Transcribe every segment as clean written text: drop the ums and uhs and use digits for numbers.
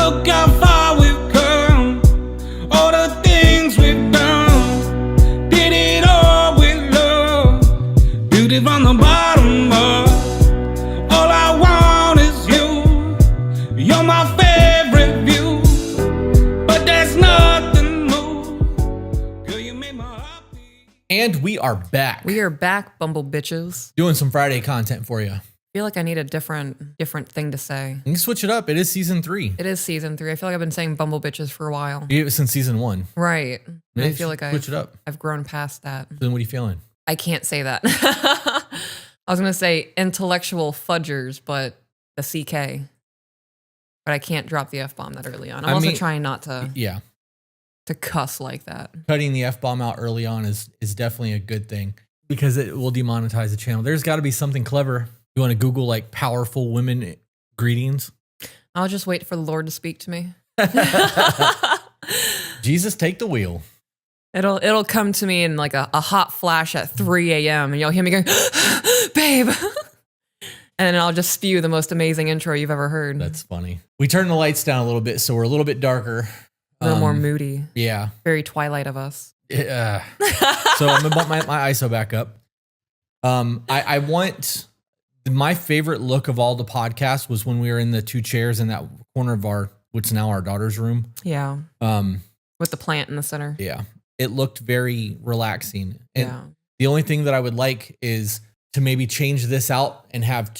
look how far we've come, all the things we've done. Did it all with love, beauty from the bottom up. All I want is you, you're my favorite view, but there's nothing more. Girl, you make my heart beat. And we are back. We are back, bumble bitches. Doing some Friday content for you. I feel like I need a different thing to say. You can switch it up. It is season 3. It is season 3. I feel like I've been saying bumble bitches for a while. You have it since season 1. Right. And I Maybe feel like switch it up. I've grown past that. Then what are you feeling? I can't say that. I was going to say intellectual fudgers, but the CK. But I can't drop the F-bomb that early on. I'm also trying not to cuss like that. Cutting the F-bomb out early on is definitely a good thing because it will demonetize the channel. There's got to be something clever. You want to Google like powerful women greetings? I'll just wait for the Lord to speak to me. Jesus, take the wheel. It'll come to me in like a hot flash at 3 a.m. and you'll hear me going, babe. And I'll just spew the most amazing intro you've ever heard. That's funny. We turned the lights down a little bit, so we're a little bit darker. A little more moody. Yeah. Very Twilight of us. Yeah. So I'm going to bump my ISO back up. I want... My favorite look of all the podcasts was when we were in the 2 chairs in that corner of what's now our daughter's room. Yeah. With the plant in the center. Yeah. It looked very relaxing. And yeah. The only thing that I would like is to maybe change this out and have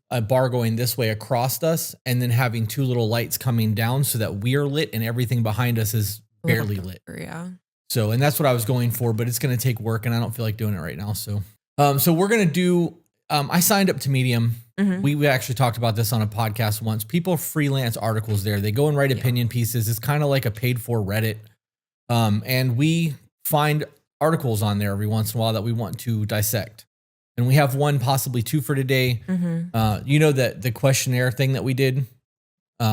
a bar going this way across us and then having 2 little lights coming down so that we are lit and everything behind us is barely lit. Yeah. So, and that's what I was going for, but it's going to take work and I don't feel like doing it right now. So we're going to do... I signed up to Medium. Mm-hmm. We actually talked about this on a podcast once. People freelance articles there. They go and write opinion pieces. It's kind of like a paid for Reddit. And we find articles on there every once in a while that we want to dissect. And we have one, possibly 2 for today. Mm-hmm. You know that the questionnaire thing that we did,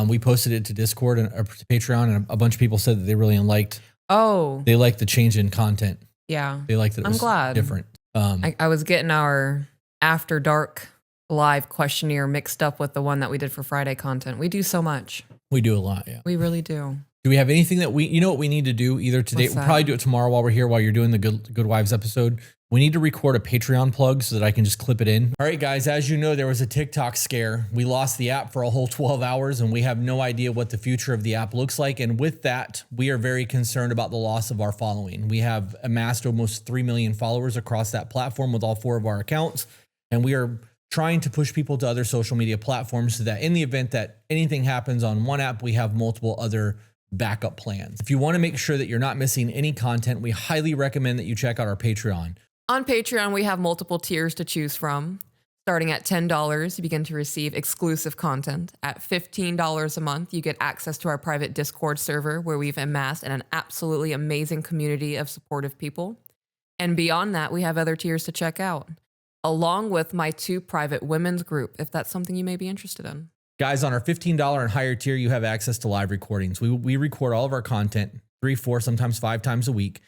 we posted it to Discord and to Patreon, and a bunch of people said that they really liked. Oh, they liked the change in content. Yeah, they liked that. It was glad. Different. I was getting our After Dark live questionnaire mixed up with the one that we did for Friday content. We do so much. We do a lot. Yeah, we really do. Do we have anything that you know what we need to do either today? We'll probably do it tomorrow while we're here, while you're doing the Good Wives episode. We need to record a Patreon plug so that I can just clip it in. All right, guys, as you know, there was a TikTok scare. We lost the app for a whole 12 hours and we have no idea what the future of the app looks like. And with that, we are very concerned about the loss of our following. We have amassed almost 3 million followers across that platform with all 4 of our accounts. And we are trying to push people to other social media platforms so that in the event that anything happens on one app, we have multiple other backup plans. If you want to make sure that you're not missing any content, we highly recommend that you check out our Patreon. On Patreon, we have multiple tiers to choose from. Starting at $10, you begin to receive exclusive content. At $15 a month, you get access to our private Discord server where we've amassed an absolutely amazing community of supportive people. And beyond that, we have other tiers to check out, along with my 2 private women's group, if that's something you may be interested in. Guys, on our $15 and higher tier, you have access to live recordings. We record all of our content 3, 4, sometimes 5 times a week,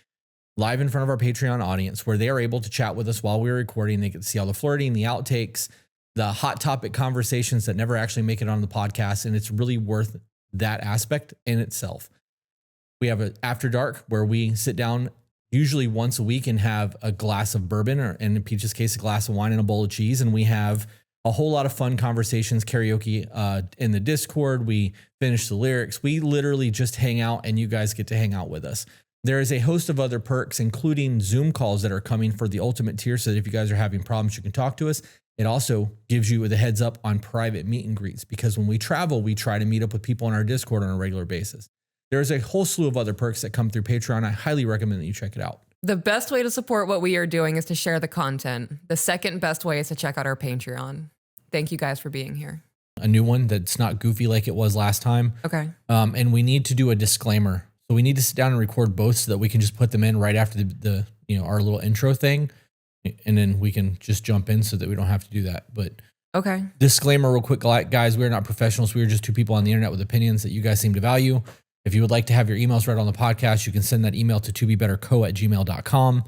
live in front of our Patreon audience, where they are able to chat with us while we're recording. They get to see all the flirting, the outtakes, the hot topic conversations that never actually make it on the podcast, and it's really worth that aspect in itself. We have an After Dark where we sit down usually once a week and have a glass of bourbon, or in Peach's case, a glass of wine and a bowl of cheese. And we have a whole lot of fun conversations, karaoke in the Discord. We finish the lyrics. We literally just hang out and you guys get to hang out with us. There is a host of other perks, including Zoom calls that are coming for the ultimate tier. So that if you guys are having problems, you can talk to us. It also gives you the heads up on private meet and greets, because when we travel, we try to meet up with people on our Discord on a regular basis. There's a whole slew of other perks that come through Patreon. I highly recommend that you check it out. The best way to support what we are doing is to share the content. The second best way is to check out our Patreon. Thank you guys for being here. A new one that's not goofy like it was last time. Okay. And we need to do a disclaimer. So we need to sit down and record both so that we can just put them in right after the our little intro thing. And then we can just jump in so that we don't have to do that. But okay. Disclaimer real quick, guys, we're not professionals. We are just 2 people on the internet with opinions that you guys seem to value. If you would like to have your emails read on the podcast, you can send that email to tobebetterco@gmail.com.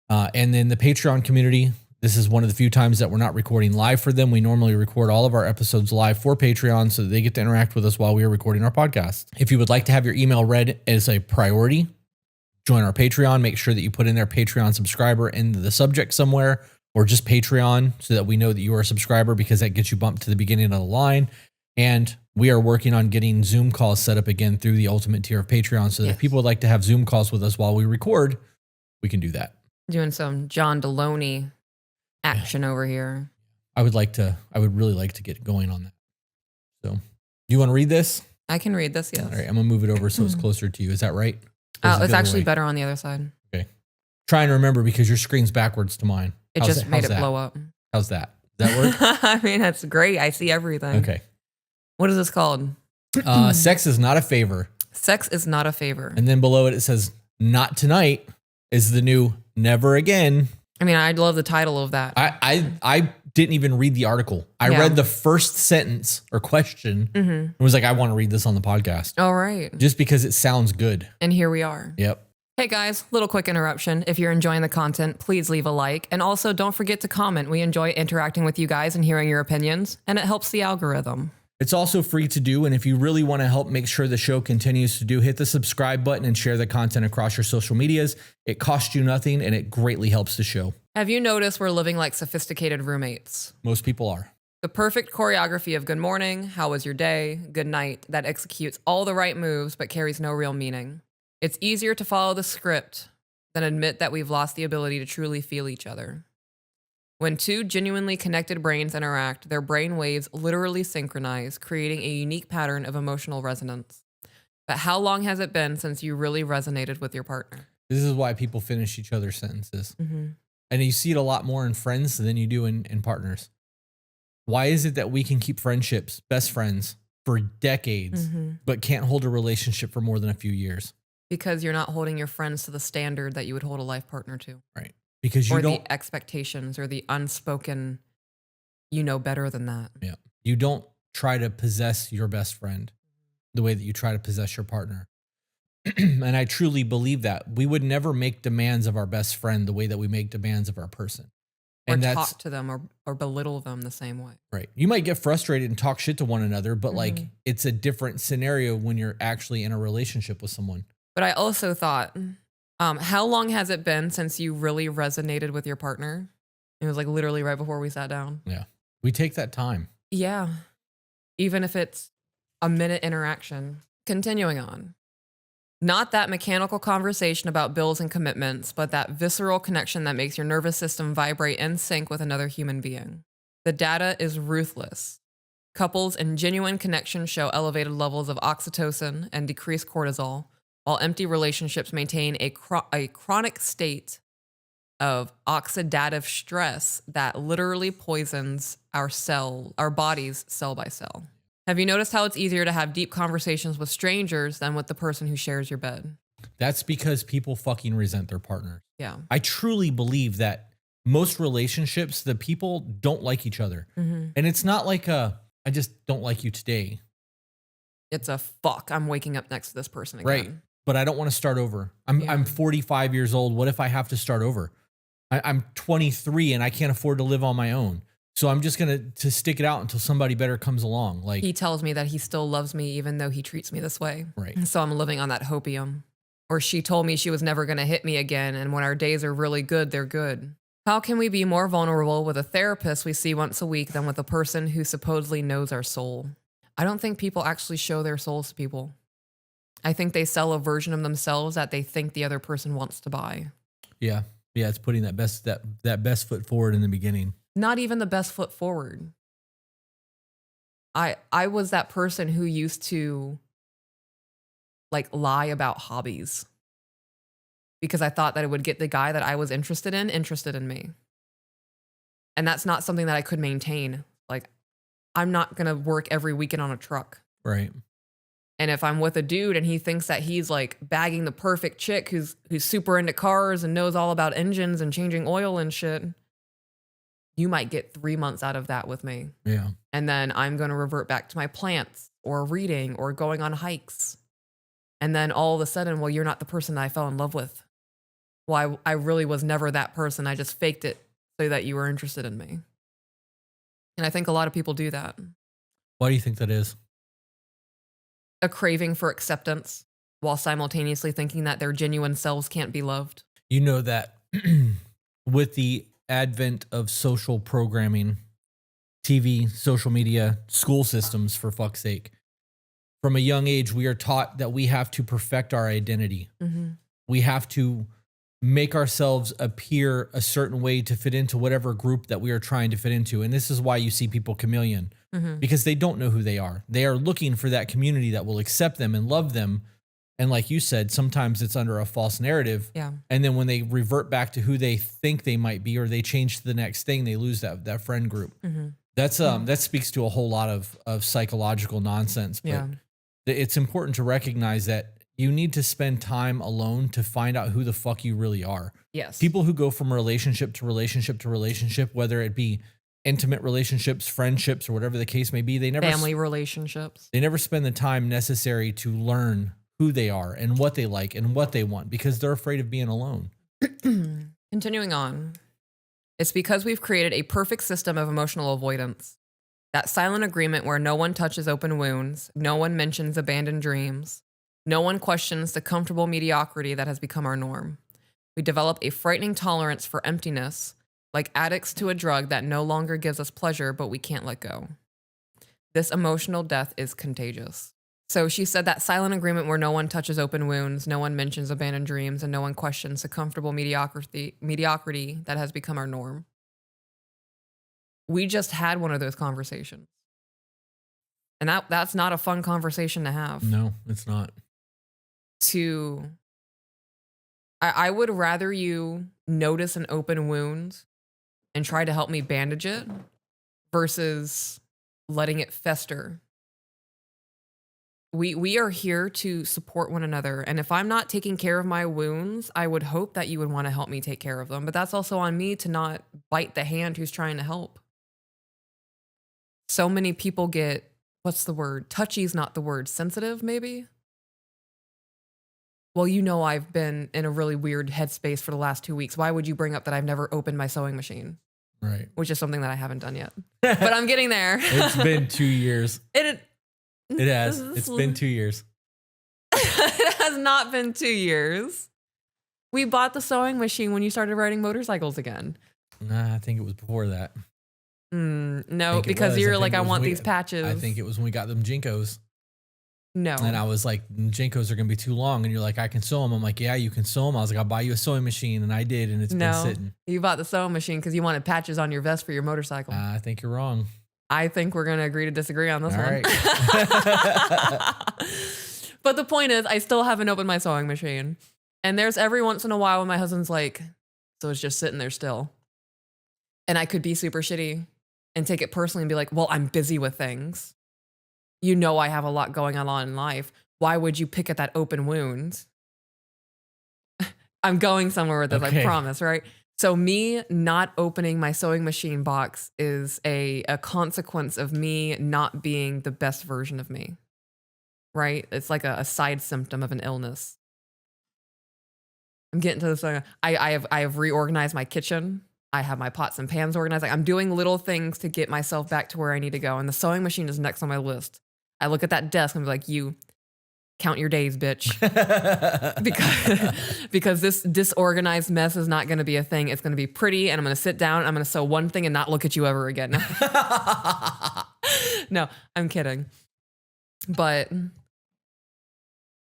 And then the Patreon community, This is one of the few times that we're not recording live for them. We normally record all of our episodes live for Patreon so that they get to interact with us while we are recording our podcast. If you would like to have your email read as a priority, join our Patreon. Make sure that you put in their Patreon subscriber in the subject somewhere, or just Patreon, so that we know that you are a subscriber, because that gets you bumped to the beginning of the line. And we are working on getting Zoom calls set up again through the ultimate tier of Patreon, so that if people would like to have Zoom calls with us while we record, we can do that. Doing some John Deloney action over here. I would really like to get going on that. So, do you want to read this? I can read this, yes. All right, I'm gonna move it over so it's closer to you. Is that right? Oh, it's actually better on the other side. Okay. Try and remember, because your screen's backwards to mine. It just made it blow up. How's that? Does that work? I mean, that's great. I see everything. Okay. What is this called? Sex is not a favor. Sex is not a favor. And then below it says, "Not tonight" is the new "never again." I mean, I love the title of that. I didn't even read the article. I read the first sentence or question and was like, I want to read this on the podcast. All right. Just because it sounds good. And here we are. Yep. Hey guys, little quick interruption. If you're enjoying the content, please leave a like. And also don't forget to comment. We enjoy interacting with you guys and hearing your opinions, and it helps the algorithm. It's also free to do, and if you really want to help make sure the show continues to do, hit the subscribe button and share the content across your social medias. It costs you nothing, and it greatly helps the show. Have you noticed we're living like sophisticated roommates? Most people are. The perfect choreography of good morning, how was your day, good night, that executes all the right moves but carries no real meaning. It's easier to follow the script than admit that we've lost the ability to truly feel each other. When two genuinely connected brains interact, their brain waves literally synchronize, creating a unique pattern of emotional resonance. But how long has it been since you really resonated with your partner? This is why people finish each other's sentences. And you see it a lot more in friends than you do in partners. Why is it that we can keep friendships, best friends, for decades, but can't hold a relationship for more than a few years? Because you're not holding your friends to the standard that you would hold a life partner to. Right. Because you don't, the expectations or the unspoken, you know better than that. Yeah. You don't try to possess your best friend the way that you try to possess your partner. And I truly believe that we would never make demands of our best friend the way that we make demands of our person. And or talk to them or belittle them the same way. Right. You might get frustrated and talk shit to one another, but like it's a different scenario when you're actually in a relationship with someone. But I also thought, how long has it been since you really resonated with your partner? It was like literally right before we sat down. Yeah. We take that time. Yeah. Even if it's a minute interaction. Continuing on. Not that mechanical conversation about bills and commitments, but that visceral connection that makes your nervous system vibrate in sync with another human being. The data is ruthless. Couples in genuine connection show elevated levels of oxytocin and decreased cortisol, while empty relationships maintain a chronic state of oxidative stress that literally poisons our bodies cell by cell. Have you noticed how it's easier to have deep conversations with strangers than with the person who shares your bed? That's because people fucking resent their partners. Yeah. I truly believe that most relationships, the people don't like each other. And it's not like I just don't like you today. It's a fuck, I'm waking up next to this person again. Right. But I don't want to start over. I'm 45 years old. What if I have to start over? I'm 23 and I can't afford to live on my own. So I'm just going to stick it out until somebody better comes along. Like he tells me that he still loves me even though he treats me this way. Right. So I'm living on that hopium. Or she told me she was never going to hit me again, and when our days are really good, they're good. How can we be more vulnerable with a therapist we see once a week than with a person who supposedly knows our soul? I don't think people actually show their souls to people. I think they sell a version of themselves that they think the other person wants to buy. Yeah. Yeah, it's putting that best foot forward in the beginning. Not even the best foot forward. I was that person who used to like lie about hobbies because I thought that it would get the guy that I was interested in me. And that's not something that I could maintain. Like, I'm not going to work every weekend on a truck. Right. And if I'm with a dude and he thinks that he's like bagging the perfect chick who's super into cars and knows all about engines and changing oil and shit, you might get 3 months out of that with me. Yeah. And then I'm going to revert back to my plants or reading or going on hikes. And then all of a sudden, well, you're not the person that I fell in love with. Well, I really was never that person. I just faked it so that you were interested in me. And I think a lot of people do that. Why do you think that is? A craving for acceptance while simultaneously thinking that their genuine selves can't be loved. You know that with the advent of social programming, TV, social media, school systems, for fuck's sake, from a young age, we are taught that we have to perfect our identity. Mm-hmm. We have to make ourselves appear a certain way to fit into whatever group that we are trying to fit into. And this is why you see people chameleon, because they don't know who they are. They are looking for that community that will accept them and love them. And like you said, sometimes it's under a false narrative. Yeah. And then when they revert back to who they think they might be, or they change to the next thing, they lose that friend group. Mm-hmm. That speaks to a whole lot of psychological nonsense. But Yeah. it's important to recognize that you need to spend time alone to find out who the fuck you really are. Yes. People who go from relationship to relationship to relationship, whether it be intimate relationships, friendships, or whatever the case may be, they never family relationships. They never spend the time necessary to learn who they are and what they like and what they want because they're afraid of being alone. Continuing on. It's because we've created a perfect system of emotional avoidance. That silent agreement where no one touches open wounds, no one mentions abandoned dreams, no one questions the comfortable mediocrity that has become our norm. We develop a frightening tolerance for emptiness, like addicts to a drug that no longer gives us pleasure, but we can't let go. This emotional death is contagious. So she said that silent agreement where no one touches open wounds, no one mentions abandoned dreams, and no one questions the comfortable mediocrity that has become our norm. We just had one of those conversations. And that's not a fun conversation to have. No, it's not. I would rather you notice an open wound and try to help me bandage it versus letting it fester. We are here to support one another. And if I'm not taking care of my wounds, I would hope that you would want to help me take care of them. But that's also on me to not bite the hand who's trying to help. So many people get, what's the word? Touchy is not the word. Sensitive, maybe? Well, you know I've been in a really weird headspace for the last 2 weeks. Why would you bring up that I've never opened my sewing machine? Right. Which is something that I haven't done yet. But I'm getting there. It's been 2 years. It has. It's been 2 years. It has not been 2 years. We bought the sewing machine when you started riding motorcycles again. Nah, I think it was before that. No, because you're like, I want these patches. I think it was when we got them Jinkos. No. And I was like, Jinkos are going to be too long. And you're like, I can sew them. I'm like, yeah, you can sew them. I was like, I'll buy you a sewing machine. And I did. And it's been sitting. You bought the sewing machine because you wanted patches on your vest for your motorcycle. I think you're wrong. I think we're going to agree to disagree on this All one. right. But the point is, I still haven't opened my sewing machine. And there's every once in a while when my husband's like, so it's just sitting there still. And I could be super shitty and take it personally and be like, well, I'm busy with things. You know I have a lot going on in life. Why would you pick at that open wound? I'm going somewhere with this, Okay. I promise, right? So me not opening my sewing machine box is a consequence of me not being the best version of me, right? It's like a side symptom of an illness. I'm getting to this. I have reorganized my kitchen. I have my pots and pans organized. Like I'm doing little things to get myself back to where I need to go. And the sewing machine is next on my list. I look at that desk and be like, you count your days, bitch. because this disorganized mess is not going to be a thing. It's going to be pretty. And I'm going to sit down. And I'm going to sew one thing and not look at you ever again. No, I'm kidding. But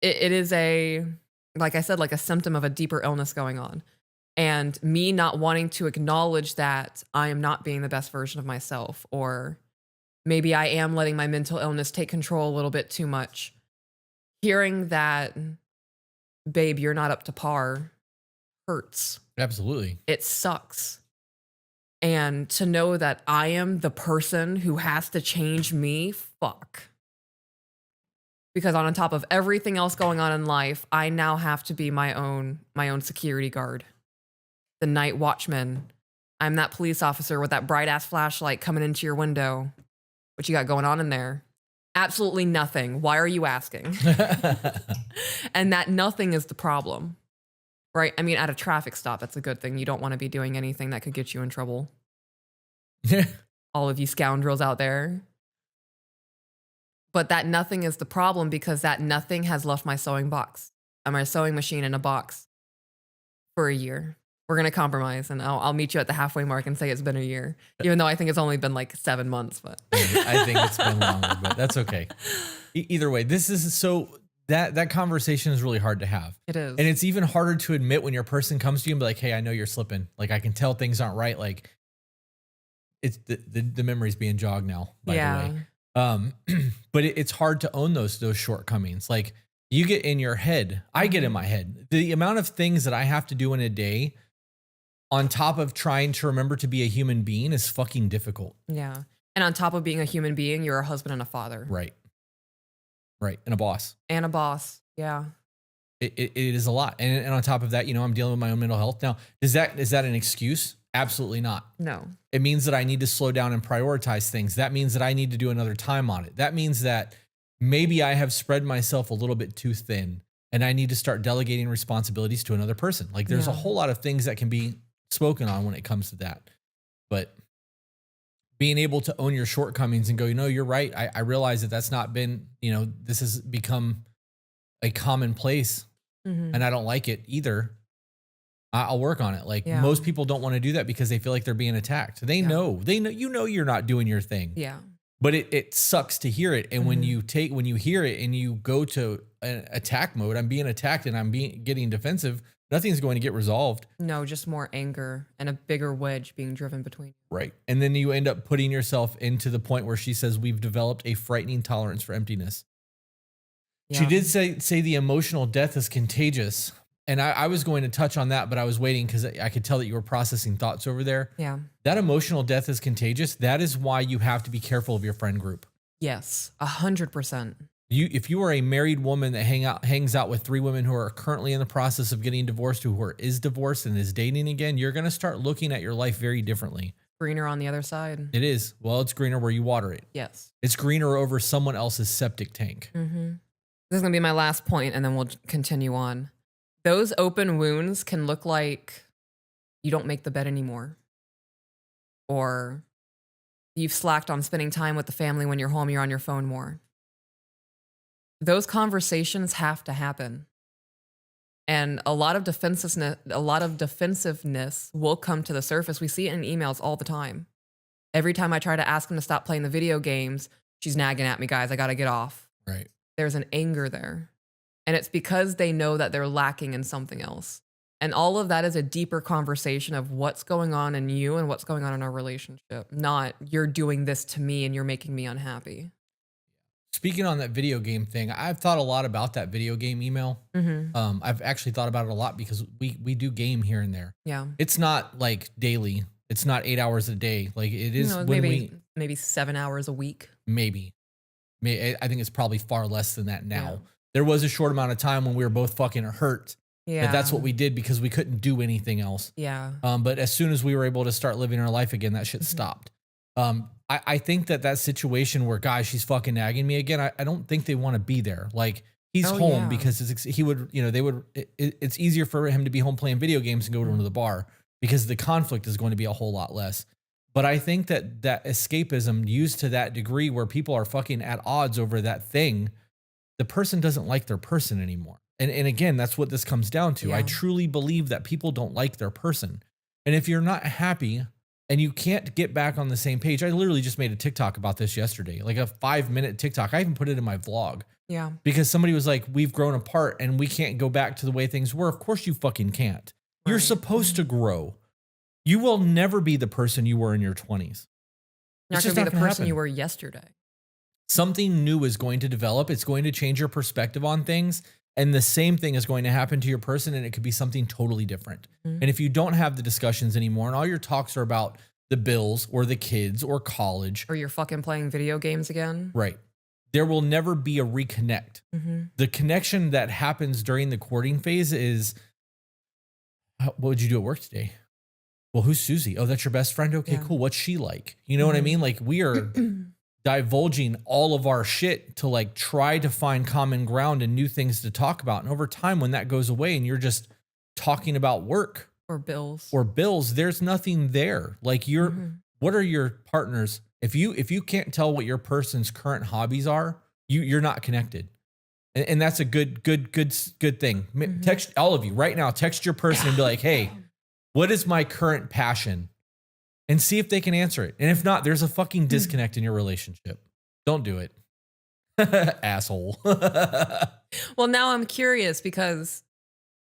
it is like I said, like a symptom of a deeper illness going on. And me not wanting to acknowledge that I am not being the best version of myself, or maybe I am letting my mental illness take control a little bit too much. Hearing that, babe, you're not up to par hurts. Absolutely. It sucks. And to know that I am the person who has to change me, fuck. Because on top of everything else going on in life, I now have to be my own security guard. The night watchman. I'm that police officer with that bright ass flashlight coming into your window. What you got going on in there? Absolutely nothing. Why are you asking? And that nothing is the problem. Right. I mean, at a traffic stop, that's a good thing. You don't want to be doing anything that could get you in trouble. All of you scoundrels out there. But that nothing is the problem because that nothing has left my sewing box. My sewing machine in a box for a year. We're going to compromise and I'll meet you at the halfway mark and say it's been a year, even though I think it's only been like 7 months. But I think it's been longer, but that's okay. Either way, this is so that conversation is really hard to have. It is. And it's even harder to admit when your person comes to you and be like, hey, I know you're slipping. Like, I can tell things aren't right. Like, it's the memory's being jogged now, by the way. But it's hard to own those shortcomings. Like, you get in your head. I get in my head. The amount of things that I have to do in a day on top of trying to remember to be a human being is fucking difficult. Yeah. And on top of being a human being, you're a husband and a father. Right. And a boss. And a boss. Yeah. It is a lot. And on top of that, you know, I'm dealing with my own mental health now. Is that an excuse? Absolutely not. No. It means that I need to slow down and prioritize things. That means that I need to do another time on it. That means that maybe I have spread myself a little bit too thin and I need to start delegating responsibilities to another person. Like, there's a whole lot of things that can be spoken on when it comes to that. But being able to own your shortcomings and go, you know, you're right. I realize that that's not been, you know, this has become a commonplace and I don't like it either. I'll work on it. Like, most people don't want to do that because they feel like they're being attacked. They know, you know, you're not doing your thing. Yeah. But it sucks to hear it. And when you hear it and you go to an attack mode, I'm being attacked and I'm getting defensive, nothing's going to get resolved. No, just more anger and a bigger wedge being driven between. Right. And then you end up putting yourself into the point where she says, we've developed a frightening tolerance for emptiness. Yeah. She did say the emotional death is contagious. And I was going to touch on that, but I was waiting because I could tell that you were processing thoughts over there. Yeah. That emotional death is contagious. That is why you have to be careful of your friend group. Yes, 100%. If you are a married woman that hangs out with 3 women who are currently in the process of getting divorced, who is divorced and is dating again, you're going to start looking at your life very differently. Greener on the other side. It is. Well, it's greener where you water it. Yes. It's greener over someone else's septic tank. Mm-hmm. This is going to be my last point, and then we'll continue on. Those open wounds can look like you don't make the bed anymore, or you've slacked on spending time with the family. When you're home, you're on your phone more. Those conversations have to happen. And a lot of defensiveness will come to the surface. We see it in emails all the time. Every time I try to ask them to stop playing the video games, she's nagging at me, guys, I got to get off. Right. There's an anger there. And it's because they know that they're lacking in something else. And all of that is a deeper conversation of what's going on in you and what's going on in our relationship. Not you're doing this to me and you're making me unhappy. Speaking on that video game thing, I've thought a lot about that video game email. Mm-hmm. I've actually thought about it a lot because we do game here and there. Yeah. It's not like daily. It's not 8 hours a day. Like it is maybe 7 hours a week. Maybe. I think it's probably far less than that now. Yeah. There was a short amount of time when we were both fucking hurt. Yeah. That's what we did because we couldn't do anything else. Yeah. But as soon as we were able to start living our life again, that shit stopped. I think that situation where, guys, she's fucking nagging me again, I don't think they want to be there. Like, he's home because it's easier for him to be home playing video games and go to the bar because the conflict is going to be a whole lot less. But I think that escapism used to that degree where people are fucking at odds over that thing, the person doesn't like their person anymore. And again, that's what this comes down to. Yeah. I truly believe that people don't like their person. And if you're not happy and you can't get back on the same page, I literally just made a TikTok about this yesterday, like a 5-minute TikTok. I even put it in my vlog. Yeah. Because somebody was like, we've grown apart and we can't go back to the way things were. Of course you fucking can't. Right. You're supposed to grow. You will never be the person you were in your 20s. You're not going to be the person you were yesterday. Something new is going to develop. It's going to change your perspective on things. And the same thing is going to happen to your person, and it could be something totally different. Mm-hmm. And if you don't have the discussions anymore and all your talks are about the bills or the kids or college. Or you're fucking playing video games again. Right. There will never be a reconnect. Mm-hmm. The connection that happens during the courting phase is, what would you do at work today? Well, who's Susie? Oh, that's your best friend? Okay, cool. What's she like? You know what I mean? Like, we are divulging all of our shit to like try to find common ground and new things to talk about. And over time, when that goes away and you're just talking about work or bills. There's nothing there. Like what are your partners? If you can't tell what your person's current hobbies are, you're not connected. And that's a good thing. Text all of you right now, text your person and be like, hey, what is my current passion? And see if they can answer it. And if not, there's a fucking disconnect in your relationship. Don't do it. Asshole. Well, now I'm curious because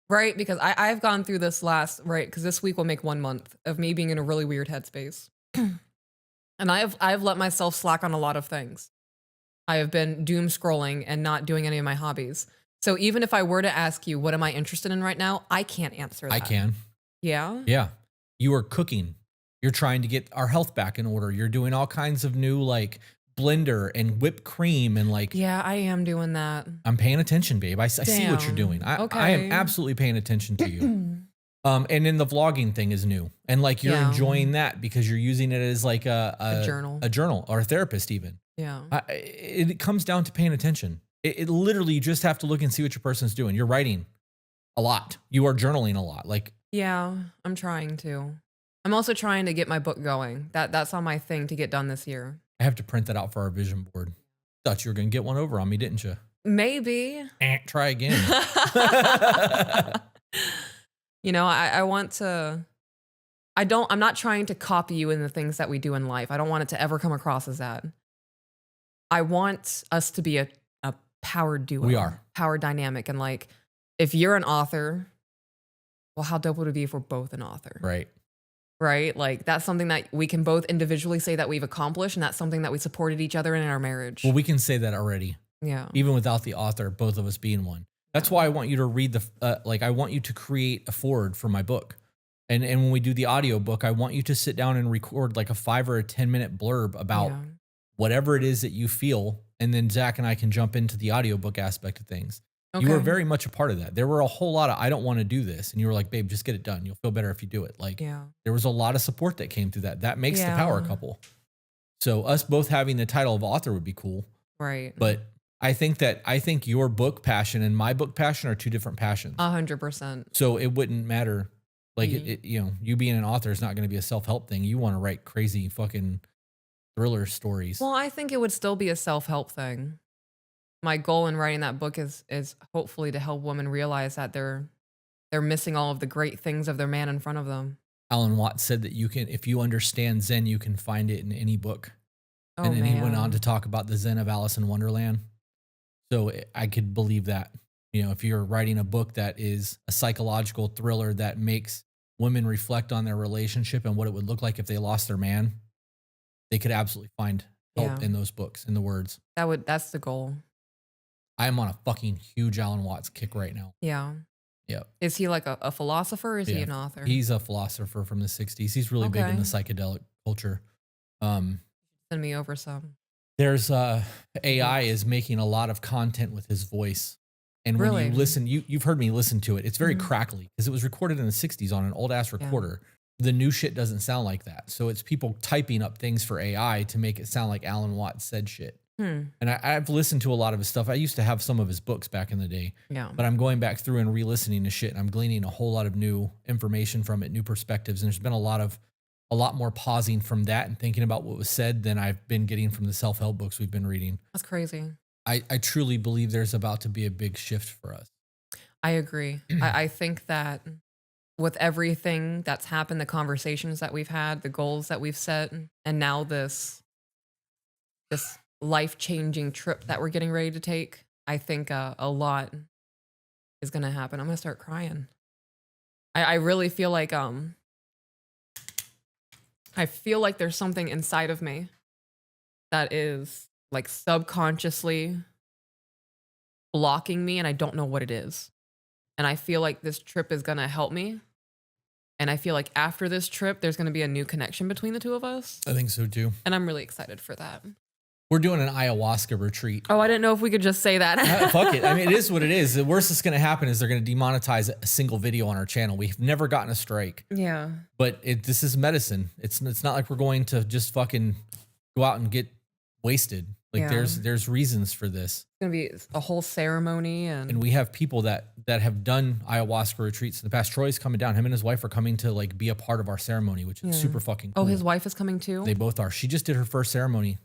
I've gone through this because this week will make 1 month of me being in a really weird headspace. And I've let myself slack on a lot of things. I have been doom scrolling and not doing any of my hobbies. So even if I were to ask you, what am I interested in right now? I can't answer that. I can. Yeah? Yeah. You are cooking. You're trying to get our health back in order. You're doing all kinds of new like blender and whipped cream and like. Yeah, I am doing that. I'm paying attention, babe. I see what you're doing. I am absolutely paying attention to you. And then the vlogging thing is new. And like you're enjoying that because you're using it as like a journal or a therapist even. Yeah. It comes down to paying attention. It literally, you just have to look and see what your person's doing. You're writing a lot. You are journaling a lot. Like, yeah, I'm trying to. I'm also trying to get my book going. That's on my thing to get done this year. I have to print that out for our vision board. Thought you were going to get one over on me, didn't you? Maybe. Try again. You know, I want to, I'm not trying to copy you in the things that we do in life. I don't want it to ever come across as that. I want us to be a power duo. We are. Power dynamic. And like, if you're an author, well, how dope would it be if we're both an author? Right. Right? Like, that's something that we can both individually say that we've accomplished. And that's something that we supported each other in our marriage. Well, we can say that already. Yeah. Even without the author, both of us being one. That's why I want you to read I want you to create a forward for my book. And when we do the audio book, I want you to sit down and record like a 5 or a 10-minute blurb about whatever it is that you feel. And then Zach and I can jump into the audiobook aspect of things. Okay. You were very much a part of that. There were a whole lot of, I don't want to do this. And you were like, babe, just get it done. You'll feel better if you do it. Like there was a lot of support that came through that. That makes the power couple. So us both having the title of author would be cool. Right. But I think your book passion and my book passion are two different passions. 100%. So it wouldn't matter. Like, you being an author is not going to be a self-help thing. You want to write crazy fucking thriller stories. Well, I think it would still be a self-help thing. My goal in writing that book is hopefully to help women realize that they're missing all of the great things of their man in front of them. Alan Watts said that if you understand Zen, you can find it in any book. Oh, and then he went on to talk about the Zen of Alice in Wonderland. So I could believe that, if you're writing a book that is a psychological thriller that makes women reflect on their relationship and what it would look like if they lost their man, they could absolutely find help in those books, in the words. That's the goal. I'm on a fucking huge Alan Watts kick right now. Yeah. Yep. Is he like a philosopher or is he an author? He's a philosopher from the 60s. He's really big in the psychedelic culture. Send me over some. There's AI is making a lot of content with his voice. And when you listen, you've heard me listen to it. It's very crackly because it was recorded in the 60s on an old ass recorder. The new shit doesn't sound like that. So it's people typing up things for AI to make it sound like Alan Watts said shit. And I've listened to a lot of his stuff. I used to have some of his books back in the day. Yeah. But I'm going back through and re-listening to shit, and I'm gleaning a whole lot of new information from it, new perspectives. And there's been a lot more pausing from that and thinking about what was said than I've been getting from the self-help books we've been reading. That's crazy. I truly believe there's about to be a big shift for us. I agree. I think that with everything that's happened, the conversations that we've had, the goals that we've set, and now this life-changing trip that we're getting ready to take, I think a lot is going to happen. I'm going to start crying. I really feel like there's something inside of me that is like subconsciously blocking me, and I don't know what it is. And I feel like this trip is going to help me. And I feel like after this trip, there's going to be a new connection between the two of us. I think so too. And I'm really excited for that. We're doing an ayahuasca retreat. Oh, I didn't know if we could just say that. Fuck it. I mean, it is what it is. The worst that's going to happen is they're going to demonetize a single video on our channel. We've never gotten a strike. Yeah. But this is medicine. It's not like we're going to just fucking go out and get wasted. Like Yeah. there's reasons for this. It's going to be a whole ceremony. And we have people that have done ayahuasca retreats in the past. Troy's coming down. Him and his wife are coming to like be a part of our ceremony, which is super fucking cool. Oh, his wife is coming too? They both are. She just did her first ceremony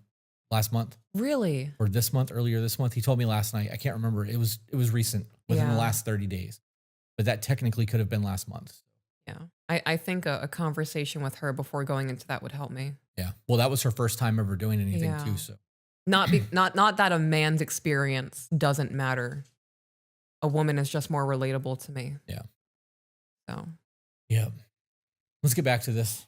last month. Really? Or this month, earlier this month. He told me last night. I can't remember. It was recent, within the last 30 days. But that technically could have been last month. Yeah. I think a conversation with her before going into that would help me. Yeah. Well, that was her first time ever doing anything too. So not that a man's experience doesn't matter. A woman is just more relatable to me. Yeah. So. Yeah. Let's get back to this.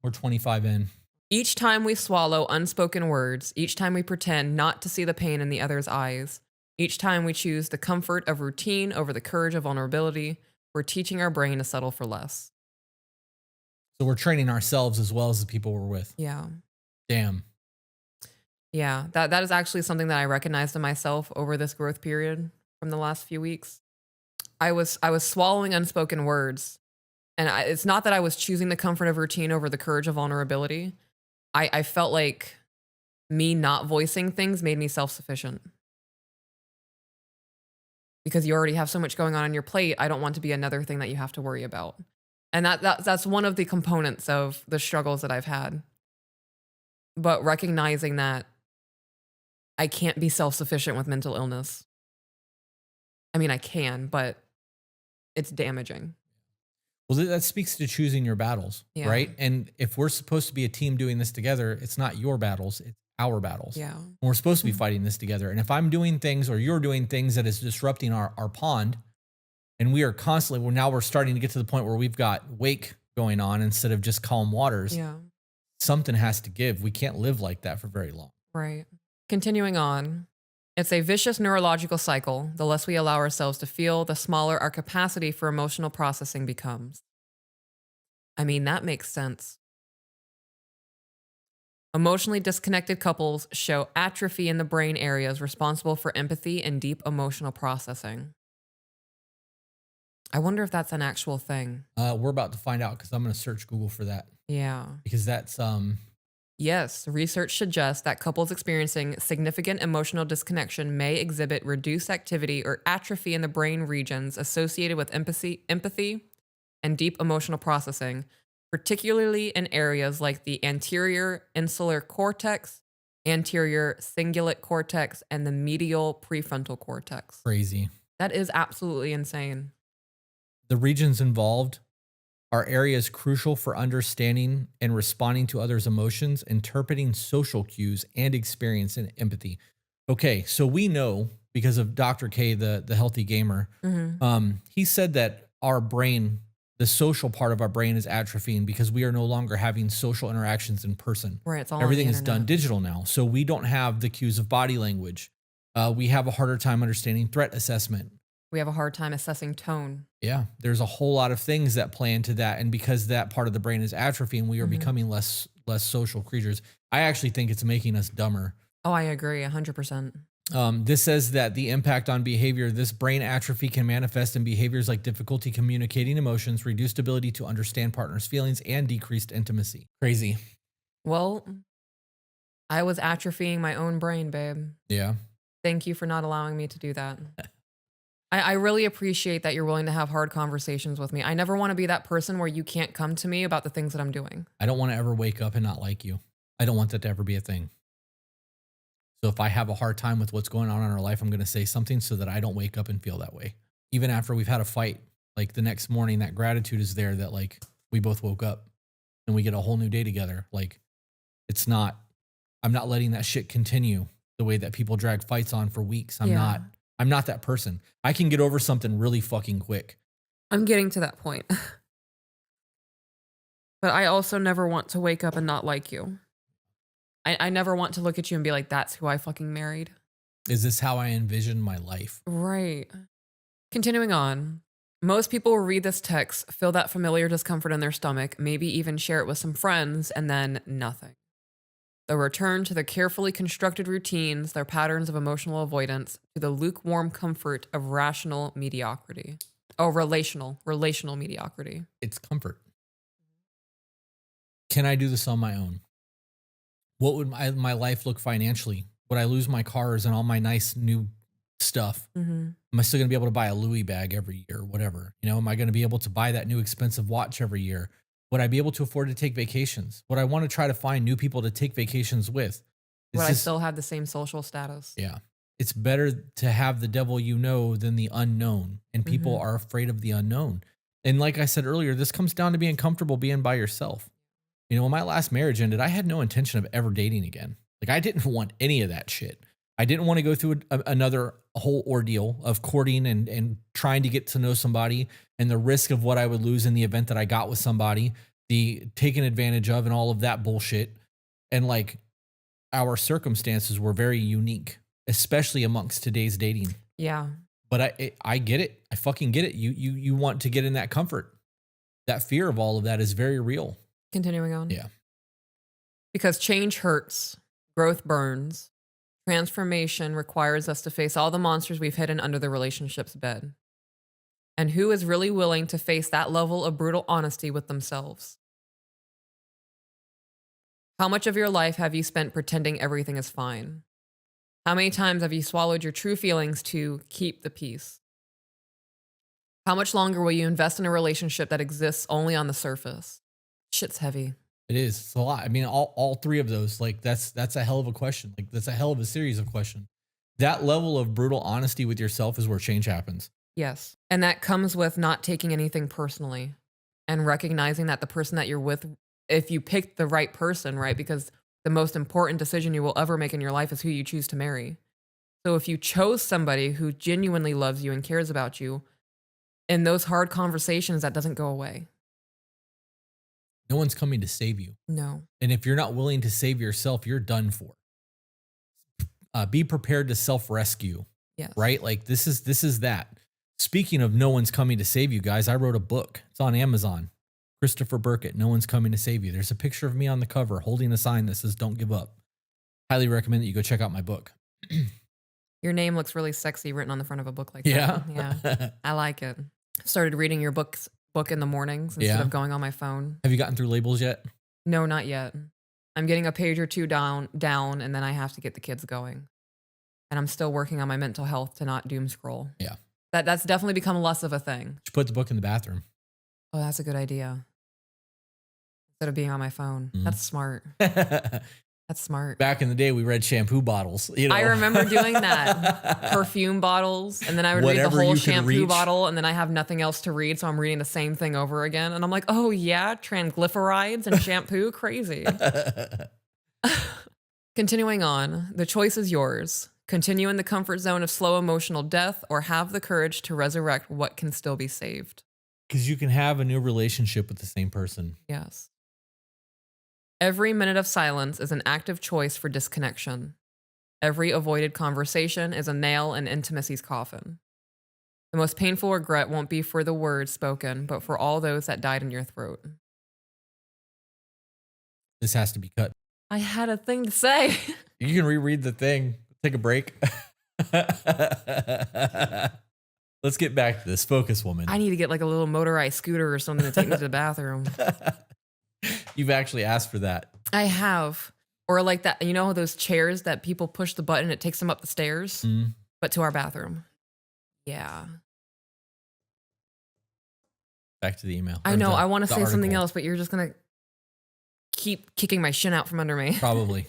We're 25 in. Each time we swallow unspoken words, each time we pretend not to see the pain in the other's eyes, each time we choose the comfort of routine over the courage of vulnerability, we're teaching our brain to settle for less. So we're training ourselves as well as the people we're with. Yeah. Damn. Yeah. That is actually something that I recognized in myself over this growth period from the last few weeks. I was swallowing unspoken words. And it's not that I was choosing the comfort of routine over the courage of vulnerability. I felt like me not voicing things made me self-sufficient. Because you already have so much going on your plate, I don't want to be another thing that you have to worry about. And that's one of the components of the struggles that I've had. But recognizing that I can't be self-sufficient with mental illness. I mean, I can, but it's damaging. Well, that speaks to choosing your battles, right? And if we're supposed to be a team doing this together, it's not your battles, it's our battles. Yeah. And we're supposed to be fighting this together. And if I'm doing things or you're doing things that is disrupting our pond, and we are constantly, we're starting to get to the point where we've got wake going on instead of just calm waters. Yeah. Something has to give. We can't live like that for very long. Right. Continuing on. It's a vicious neurological cycle. The less we allow ourselves to feel, the smaller our capacity for emotional processing becomes. I mean, that makes sense. Emotionally disconnected couples show atrophy in the brain areas responsible for empathy and deep emotional processing. I wonder if that's an actual thing. We're about to find out because I'm going to search Google for that. Yeah. Because that's... Yes, research suggests that couples experiencing significant emotional disconnection may exhibit reduced activity or atrophy in the brain regions associated with empathy, and deep emotional processing, particularly in areas like the anterior insular cortex, anterior cingulate cortex, and the medial prefrontal cortex. Crazy. That is absolutely insane. The regions involved are areas crucial for understanding and responding to others' emotions, interpreting social cues, and experiencing empathy. Okay, so we know because of Dr. K, the healthy gamer, he said that our brain, the social part of our brain is atrophying because we are no longer having social interactions in person. Right, it's all Everything on the is done internet. digital now. So we don't have the cues of body language. We have a harder time understanding threat assessment. We have a hard time assessing tone. Yeah, there's a whole lot of things that play into that. And because that part of the brain is atrophying, we are becoming less social creatures. I actually think it's making us dumber. Oh, I agree, 100%. This says that the impact on behavior, this brain atrophy can manifest in behaviors like difficulty communicating emotions, reduced ability to understand partners' feelings, and decreased intimacy. Crazy. Well, I was atrophying my own brain, babe. Yeah. Thank you for not allowing me to do that. I really appreciate that you're willing to have hard conversations with me. I never want to be that person where you can't come to me about the things that I'm doing. I don't want to ever wake up and not like you. I don't want that to ever be a thing. So if I have a hard time with what's going on in our life, I'm going to say something so that I don't wake up and feel that way. Even after we've had a fight, like the next morning, that gratitude is there that like we both woke up and we get a whole new day together. Like I'm not letting that shit continue the way that people drag fights on for weeks. I'm not that person. I can get over something really fucking quick. I'm getting to that point. But I also never want to wake up and not like you. I never want to look at you and be like, that's who I fucking married. Is this how I envision my life? Right. Continuing on. Most people will read this text, feel that familiar discomfort in their stomach, maybe even share it with some friends, and then nothing. They'll return to their carefully constructed routines, their patterns of emotional avoidance, to the lukewarm comfort of rational mediocrity. Oh, relational mediocrity. It's comfort. Can I do this on my own? What would my life look financially? Would I lose my cars and all my nice new stuff? Mm-hmm. Am I still going to be able to buy a Louis bag every year or whatever? You know, am I going to be able to buy that new expensive watch every year? Would I be able to afford to take vacations? Would I want to try to find new people to take vacations with? Would I still have the same social status? Yeah. It's better to have the devil you know than the unknown. And people are afraid of the unknown. And like I said earlier, this comes down to being comfortable being by yourself. You know, when my last marriage ended, I had no intention of ever dating again. Like, I didn't want any of that shit. I didn't want to go through another whole ordeal of courting and trying to get to know somebody and the risk of what I would lose in the event that I got with somebody, the taken advantage of and all of that bullshit. And like, our circumstances were very unique, especially amongst today's dating. Yeah. But I get it. I fucking get it. You want to get in that comfort. That fear of all of that is very real. Continuing on. Yeah. Because change hurts, growth burns, transformation requires us to face all the monsters we've hidden under the relationship's bed. And who is really willing to face that level of brutal honesty with themselves? How much of your life have you spent pretending everything is fine? How many times have you swallowed your true feelings to keep the peace? How much longer will you invest in a relationship that exists only on the surface? Shit's heavy. It is. It's a lot. I mean, all three of those, like that's a hell of a question. Like that's a hell of a series of questions. That level of brutal honesty with yourself is where change happens. Yes. And that comes with not taking anything personally and recognizing that the person that you're with, if you pick the right person, right? Because the most important decision you will ever make in your life is who you choose to marry. So if you chose somebody who genuinely loves you and cares about you, in those hard conversations, that doesn't go away. No one's coming to save you. No. And if you're not willing to save yourself, you're done for. Be prepared to self-rescue. Yes. Right? Like this is that. Speaking of no one's coming to save you, guys, I wrote a book. It's on Amazon. Christopher Burkett, No One's Coming to Save You. There's a picture of me on the cover holding a sign that says, "Don't give up." Highly recommend that you go check out my book. Your name looks really sexy written on the front of a book like that. Yeah. Yeah. I like it. Started reading your book in the mornings instead of going on my phone. Have you gotten through labels yet? No, not yet. I'm getting a page or two down, and then I have to get the kids going. And I'm still working on my mental health to not doom scroll. Yeah. That's definitely become less of a thing. You should put the book in the bathroom. Oh, that's a good idea. Instead of being on my phone. That's smart. That's smart. Back in the day, we read shampoo bottles. You know? I remember doing that. Perfume bottles. And then I would read the whole shampoo bottle, and then I have nothing else to read. So I'm reading the same thing over again. And I'm like, oh yeah, triglycerides and shampoo. Crazy. Continuing on, the choice is yours. Continue in the comfort zone of slow emotional death, or have the courage to resurrect what can still be saved. Because you can have a new relationship with the same person. Yes. Every minute of silence is an active choice for disconnection. Every avoided conversation is a nail in intimacy's coffin. The most painful regret won't be for the words spoken, but for all those that died in your throat. This has to be cut. I had a thing to say. You can reread the thing. Take a break. Let's get back to this. Focus, woman. I need to get like a little motorized scooter or something to take me to the bathroom. You've actually asked for that. I have. Or like that, you know, those chairs that people push the button, it takes them up the stairs, but to our bathroom. Yeah. Back to the email. I know. I want to say something else, but you're just going to keep kicking my shin out from under me. Probably.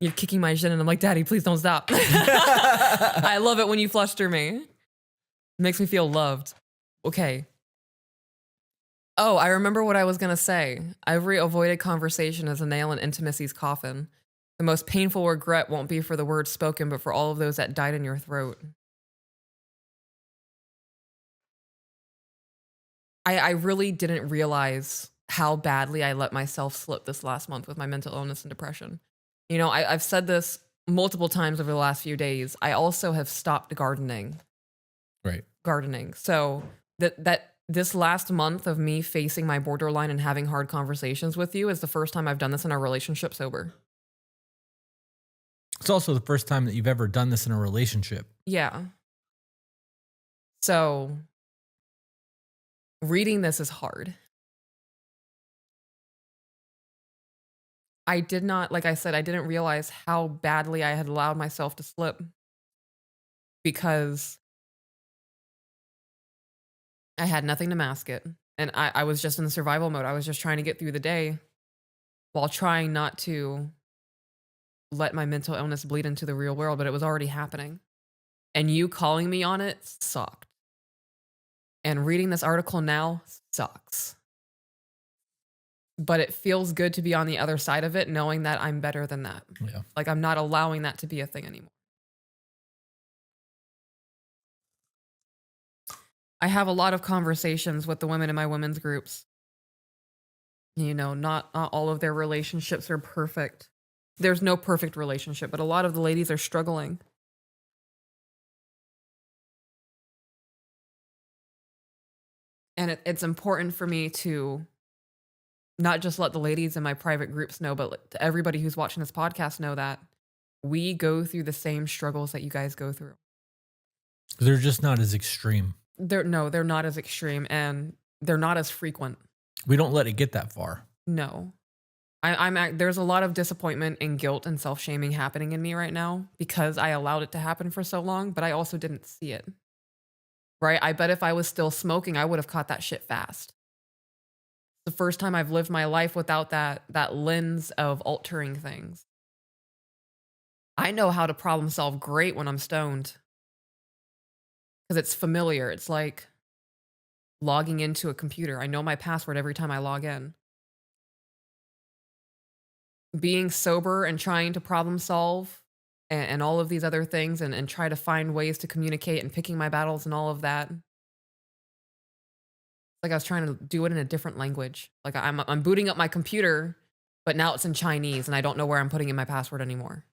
You're kicking my shin and I'm like, Daddy, please don't stop. I love it when you fluster me. It makes me feel loved. Okay. Oh, I remember what I was going to say. Every avoided conversation is a nail in intimacy's coffin. The most painful regret won't be for the words spoken, but for all of those that died in your throat. I really didn't realize how badly I let myself slip this last month with my mental illness and depression. You know, I've said this multiple times over the last few days. I also have stopped gardening. Right. Gardening. So that this last month of me facing my borderline and having hard conversations with you is the first time I've done this in a relationship sober. It's also the first time that you've ever done this in a relationship. Yeah. So reading this is hard. I did not, like I said, I didn't realize how badly I had allowed myself to slip because I had nothing to mask it. And I was just in survival mode. I was just trying to get through the day while trying not to let my mental illness bleed into the real world, but it was already happening. And you calling me on it sucked. And reading this article now sucks. But it feels good to be on the other side of it, knowing that I'm better than that. Yeah. Like, I'm not allowing that to be a thing anymore. I have a lot of conversations with the women in my women's groups. You know, not all of their relationships are perfect. There's no perfect relationship, but a lot of the ladies are struggling. And it's important for me to not just let the ladies in my private groups know, but to everybody who's watching this podcast know that we go through the same struggles that you guys go through. They're just not as extreme. They're not as extreme, and they're not as frequent. We don't let it get that far. No. There's a lot of disappointment and guilt and self-shaming happening in me right now because I allowed it to happen for so long, but I also didn't see it. Right? I bet if I was still smoking, I would have caught that shit fast. The first time I've lived my life without that lens of altering things. I know how to problem solve great when I'm stoned. Because it's familiar. It's like logging into a computer. I know my password every time I log in. Being sober and trying to problem solve and all of these other things and try to find ways to communicate and picking my battles and all of that. Like I was trying to do it in a different language. Like I'm booting up my computer, but now it's in Chinese and I don't know where I'm putting in my password anymore.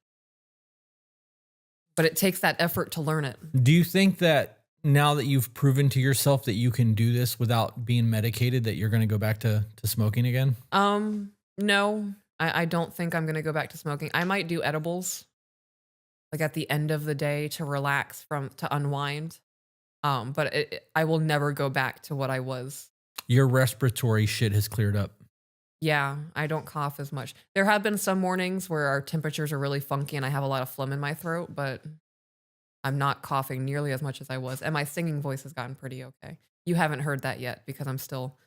But it takes that effort to learn it. Do you think that now that you've proven to yourself that you can do this without being medicated, that you're going to go back to smoking again? No, I don't think I'm going to go back to smoking. I might do edibles, like at the end of the day to relax to unwind. But I will never go back to what I was. Your respiratory shit has cleared up. Yeah, I don't cough as much. There have been some mornings where our temperatures are really funky and I have a lot of phlegm in my throat, but I'm not coughing nearly as much as I was. And my singing voice has gotten pretty okay. You haven't heard that yet because I'm still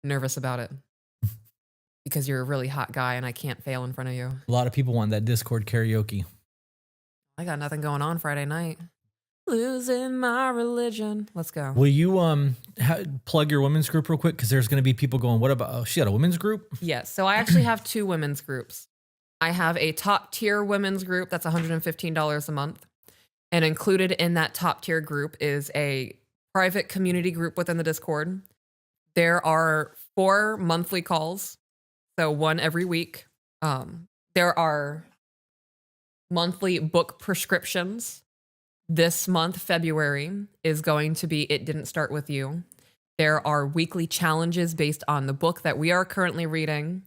nervous about it. Because you're a really hot guy and I can't fail in front of you. A lot of people want that Discord karaoke. I got nothing going on Friday night. Losing my religion. Let's go. Will you plug your women's group real quick? Because there's going to be people going, what about, she had a women's group? Yes. So I actually have two women's groups. I have a top tier women's group that's $115 a month. And included in that top tier group is a private community group within the Discord. There are 4 monthly calls. So one every week. There are monthly book prescriptions. This month, February, is going to be It Didn't Start With You. There are weekly challenges based on the book that we are currently reading.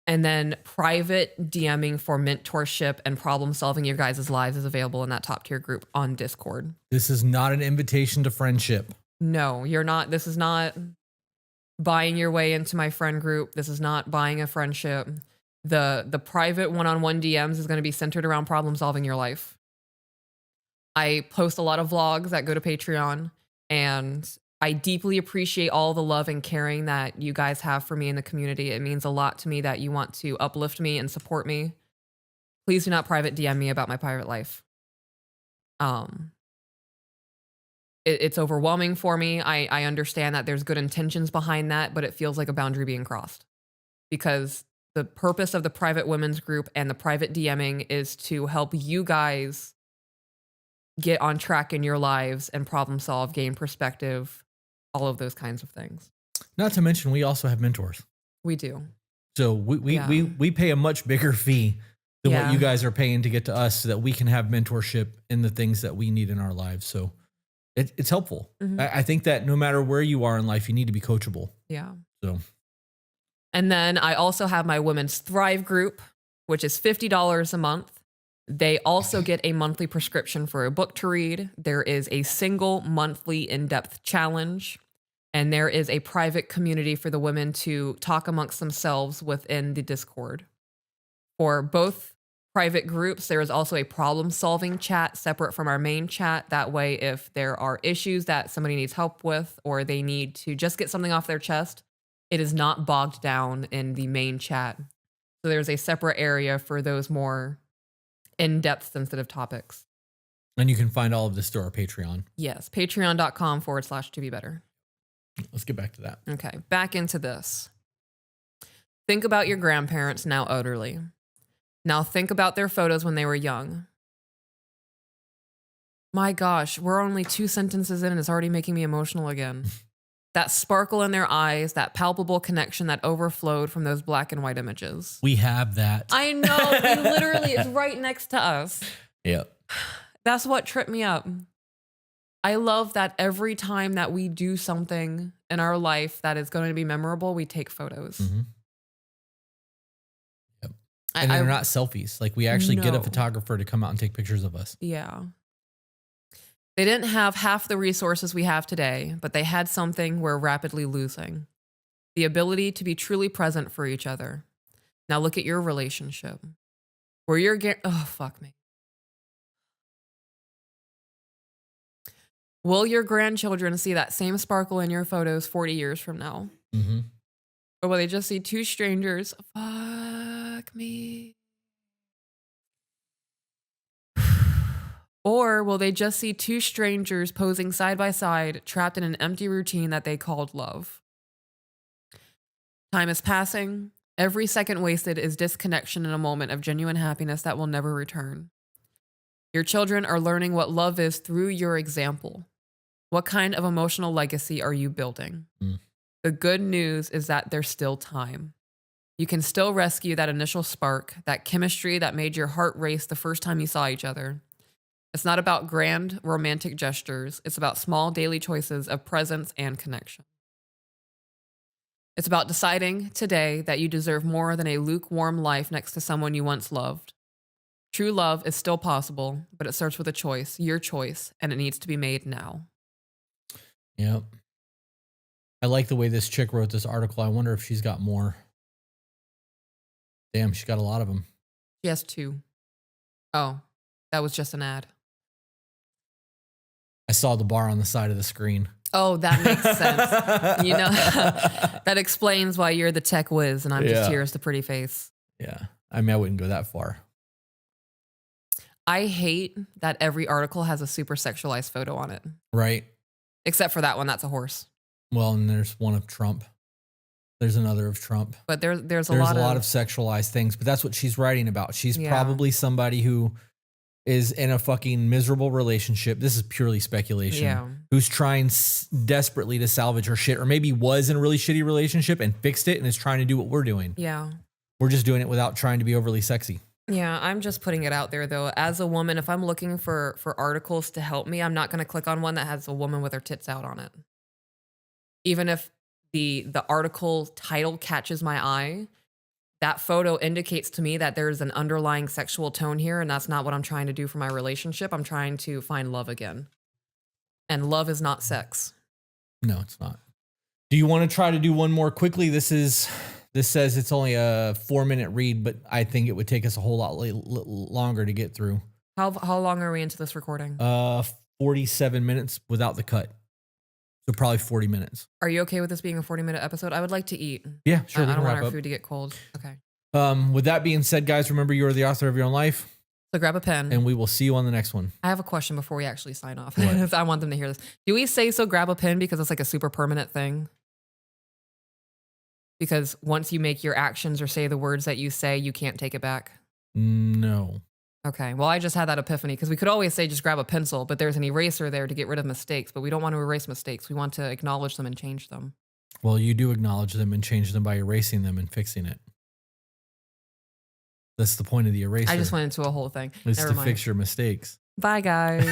And then private DMing for mentorship and problem solving your guys' lives is available in that top tier group on Discord. This is not an invitation to friendship. No, you're not. This is not buying your way into my friend group. This is not buying a friendship. The private one-on-one DMs is going to be centered around problem solving your life. I post a lot of vlogs that go to Patreon, and I deeply appreciate all the love and caring that you guys have for me in the community. It means a lot to me that you want to uplift me and support me. Please do not private DM me about my private life. It's overwhelming for me. I understand that there's good intentions behind that, but it feels like a boundary being crossed. Because the purpose of the private women's group and the private DMing is to help you guys get on track in your lives and problem solve, gain perspective, all of those kinds of things. Not to mention, we also have mentors. We do. So we pay a much bigger fee than what you guys are paying to get to us so that we can have mentorship in the things that we need in our lives. So it's helpful. Mm-hmm. I think that no matter where you are in life, you need to be coachable. Yeah. So. And then I also have my Women's Thrive group, which is $50 a month. They also get a monthly prescription for a book to read. There is a single monthly in-depth challenge. And there is a private community for the women to talk amongst themselves within the Discord. For both private groups, there is also a problem-solving chat separate from our main chat. That way, if there are issues that somebody needs help with or they need to just get something off their chest, it is not bogged down in the main chat. So there's a separate area for those more in-depth sensitive topics. And you can find all of this through our Patreon. Yes, patreon.com/to-be-better. Let's get back to that. Okay, back into this. Think about your grandparents now elderly. Now think about their photos when they were young. My gosh, we're only 2 sentences in and it's already making me emotional again. That sparkle in their eyes, that palpable connection that overflowed from those black and white images. We have that. I know, it literally is right next to us. Yep. That's what tripped me up. I love that every time that we do something in our life that is going to be memorable, we take photos. Mm-hmm. Yep. And they're not selfies. Like we actually get a photographer to come out and take pictures of us. Yeah. They didn't have half the resources we have today, but they had something we're rapidly losing. The ability to be truly present for each other. Now look at your relationship. Where you're oh, fuck me. Will your grandchildren see that same sparkle in your photos 40 years from now? Mm-hmm. Or will they just see 2 strangers? Fuck me. Or will they just see 2 strangers posing side by side, trapped in an empty routine that they called love? Time is passing. Every second wasted is disconnection in a moment of genuine happiness that will never return. Your children are learning what love is through your example. What kind of emotional legacy are you building? The good news is that there's still time. You can still rescue that initial spark, that chemistry that made your heart race the first time you saw each other. It's not about grand romantic gestures. It's about small daily choices of presence and connection. It's about deciding today that you deserve more than a lukewarm life next to someone you once loved. True love is still possible, but it starts with a choice, your choice, and it needs to be made now. Yep. I like the way this chick wrote this article. I wonder if she's got more. Damn, she's got a lot of them. She has 2. Oh, that was just an ad. I saw the bar on the side of the screen. Oh, that makes sense. You know, that explains why you're the tech whiz and I'm just here as the pretty face. Yeah. I mean, I wouldn't go that far. I hate that every article has a super sexualized photo on it. Right. Except for that one. That's a horse. Well, and there's one of Trump. There's another of Trump. But there's a lot of sexualized things, but that's what she's writing about. She's probably somebody who is in a fucking miserable relationship. This is purely speculation. Yeah. Who's trying desperately to salvage her shit, or maybe was in a really shitty relationship and fixed it and is trying to do what we're doing. Yeah. We're just doing it without trying to be overly sexy. Yeah, I'm just putting it out there, though. As a woman, if I'm looking for articles to help me, I'm not going to click on one that has a woman with her tits out on it. Even if the article title catches my eye, that photo indicates to me that there's an underlying sexual tone here, and that's not what I'm trying to do for my relationship. I'm trying to find love again. And love is not sex. No, it's not. Do you want to try to do one more quickly? This says it's only a 4-minute read, but I think it would take us a whole lot longer to get through. How long are we into this recording? 47 minutes without the cut. So probably 40 minutes. Are you okay with this being a 40-minute episode? I would like to eat. Yeah, sure. I don't want our food to get cold. Okay. With that being said, guys, remember you are the author of your own life. So grab a pen. And we will see you on the next one. I have a question before we actually sign off. I want them to hear this. Do we say so grab a pen because it's like a super permanent thing? Because once you make your actions or say the words that you say, you can't take it back? No. Okay. Well, I just had that epiphany because we could always say just grab a pencil, but there's an eraser there to get rid of mistakes. But we don't want to erase mistakes. We want to acknowledge them and change them. Well, you do acknowledge them and change them by erasing them and fixing it. That's the point of the eraser. I just went into a whole thing. It's to fix your mistakes. Bye, guys.